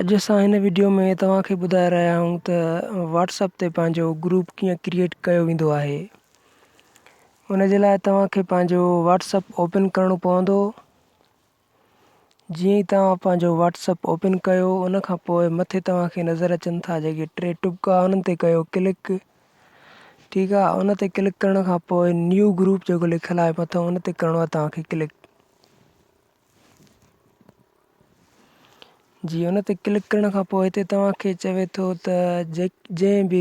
अॼु असां हिन वीडियो में तव्हांखे ॿुधाए रहिया आहियूं त व्हाट्सएप ते पंहिंजो ग्रुप कीअं क्रिएट कयो वेंदो आहे। उन जे लाइ तव्हांखे पंहिंजो व्हाट्सएप ओपन करिणो पवंदो। जीअं ई तव्हां पंहिंजो व्हाट्सएप ओपन कयो उन खां पोइ मथे तव्हांखे नज़र अचनि था जेके 3 टुपका उन्हनि ते कयो क्लिक। ठीकु आहे, उन ते क्लिक करण खां पोइ न्यू ग्रुप जेको लिखियलु आहे मथां उन ते करिणो आहे तव्हांखे क्लिक। जी उन ते क्लिक करण खां पोइ हिते तव्हांखे चवे थो त जंहिं बि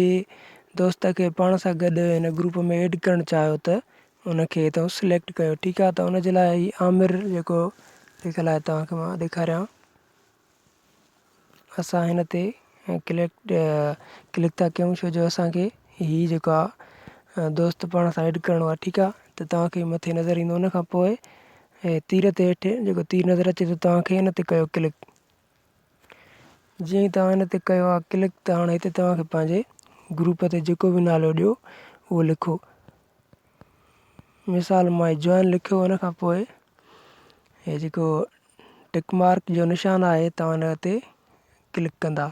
दोस्त खे पाण सां गॾु हिन ग्रुप में ऐड करणु चाहियो त उनखे हितां सिलेक्ट कयो। ठीकु आहे, त उन जे लाइ आमिर जेको लिखियलु आहे तव्हांखे मां ॾेखारियां। असां हिन ते क्लिक था कयूं छो जो असांखे हीअ जेको आहे दोस्त पाण सां ऐड करिणो आहे। ठीकु आहे, त तव्हांखे मथे नज़र ईंदो। उन खां पोइ तीर ते हेठि जेको तीर नज़र अचे थो तव्हांखे हिन ते कयो क्लिक। जीअं ई तव्हां हिन ते कयो आहे क्लिक त हाणे हिते तव्हांखे पंहिंजे ग्रुप ते जेको बि नालो ॾियो उहो लिखो। मिसाल मां जॉइन लिखियो, उन खां पोइ हे जेको टिक मार्क जो निशान आहे तव्हां हिन ते क्लिक कंदा।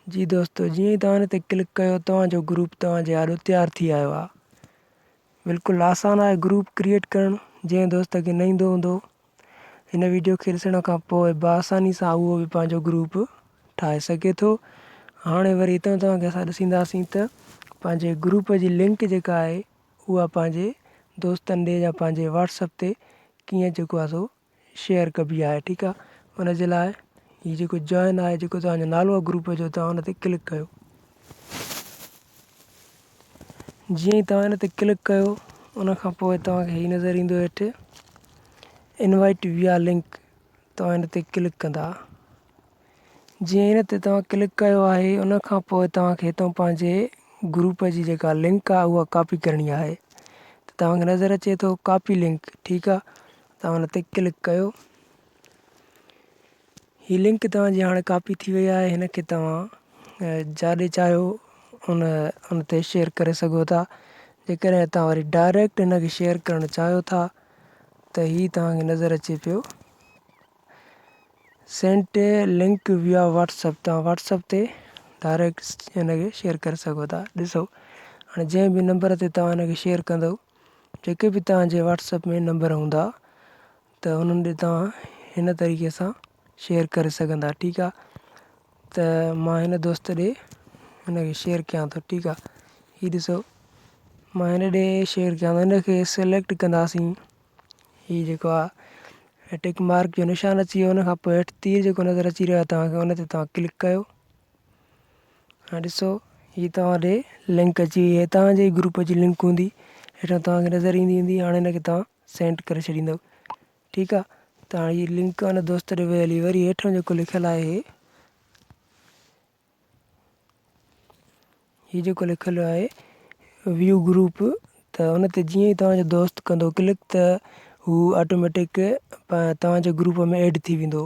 जी दोस्तो, जीअं ई तव्हां हिन ते क्लिक कयो तव्हांजो ग्रुप तव्हांजे आॾो तयारु थी आयो आहे। बिल्कुलु आसान आहे ग्रुप क्रिएट करणु। जंहिं दोस्त खे न ईंदो हूंदो हिन वीडियो खे ॾिसण खां पोइ बआसानी सां उहो बि पंहिंजो ग्रुप ठाहे सघे थो। हाणे वरी हितां तव्हांखे असां ॾिसींदासीं त पंहिंजे ग्रुप जी लिंक जेका आहे उहा पंहिंजे दोस्तनि ॾे या पंहिंजे व्हाट्सएप ते कीअं जेको आहे सो शेयर कबी आहे। ठीकु आहे, उन जे लाइ हीअ जेको जॉइन आहे जेको तव्हांजो नालो आहे ग्रुप जो तव्हां हुन ते क्लिक कयो। जीअं ई तव्हां हिन ते क्लिक कयो उन खां पोइ तव्हांखे हीअ नज़र ईंदो हेठि इनवाइट विया लिंक, तव्हां हिन ते क्लिक कंदा। जीअं हिन ते तव्हां क्लिक कयो आहे उन खां पोइ तव्हांखे हितां पंहिंजे ग्रुप जी जेका लिंक आहे उहा कॉपी करणी आहे। त तव्हांखे नज़र अचे थो कॉपी लिंक। ठीकु आहे, तव्हां हुन ते क्लिक कयो। हीअ लिंक तव्हांजी हाणे कॉपी थी वई आहे। हिन खे तव्हां जाॾे चाहियो उन ते शेयर करे सघो था। जेकॾहिं तव्हां वरी डायरेक्ट हिन खे शेयर करणु चाहियो था त हीअ तव्हांखे नज़र अचे पियो सेंड लिंक विया व्हाट्सएप। तव्हां व्हाट्सएप ते डायरेक्ट हिन खे शेयर करे सघो था। ॾिसो हाणे जंहिं बि नंबर ते तव्हां हिन खे शेयर कंदव जेके बि तव्हांजे व्हाट्सएप में नंबर हूंदा त उन्हनि ॾे तव्हां हिन तरीक़े सां शेयर करे सघंदा। ठीकु आहे, त मां हिन दोस्त ॾे हिन खे शेयर कयां थो। ठीकु आहे, हीअ ॾिसो मां हिन ॾे शेयर कयां थो। हिन खे सिलेक्ट कंदासीं। हीअ जेको आहे टिक मार्क जो निशान अची वियो, उन खां पोइ हेठि तीर जेको नज़र अची रहियो आहे तव्हांखे उन ते तव्हां क्लिक कयो। हाणे ॾिसो हीअ तव्हां ॾे लिंक अची वई आहे, तव्हांजे ग्रुप जी लिंक हूंदी हेठां तव्हांखे नज़र ईंदी। हाणे हिन खे तव्हां सेंड करे छॾींदव। ठीकु आहे, त हाणे हीअ लिंक हुन दोस्त ॾे वई हली। वरी हेठां जेको लिखियलु आहे हीअ जेको लिखियलु आहे व्यू ग्रुप, त उन ते जीअं ई तव्हांजो दोस्त कंदो क्लिक त हू ऑटोमेटिक तव्हांजे ग्रुप में ऐड थी वेंदो।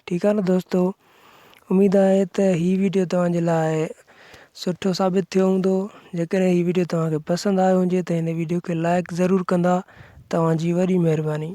ठीकु आहे न दोस्तो, उमेदु आहे त हीअ वीडियो तव्हांजे लाइ सुठो साबित थियो हूंदो। जेकॾहिं हीअ वीडियो तव्हांखे पसंदि आयो हुजे त हिन वीडियो खे लाइक ज़रूरु कंदा। तव्हांजी वॾी महिरबानी।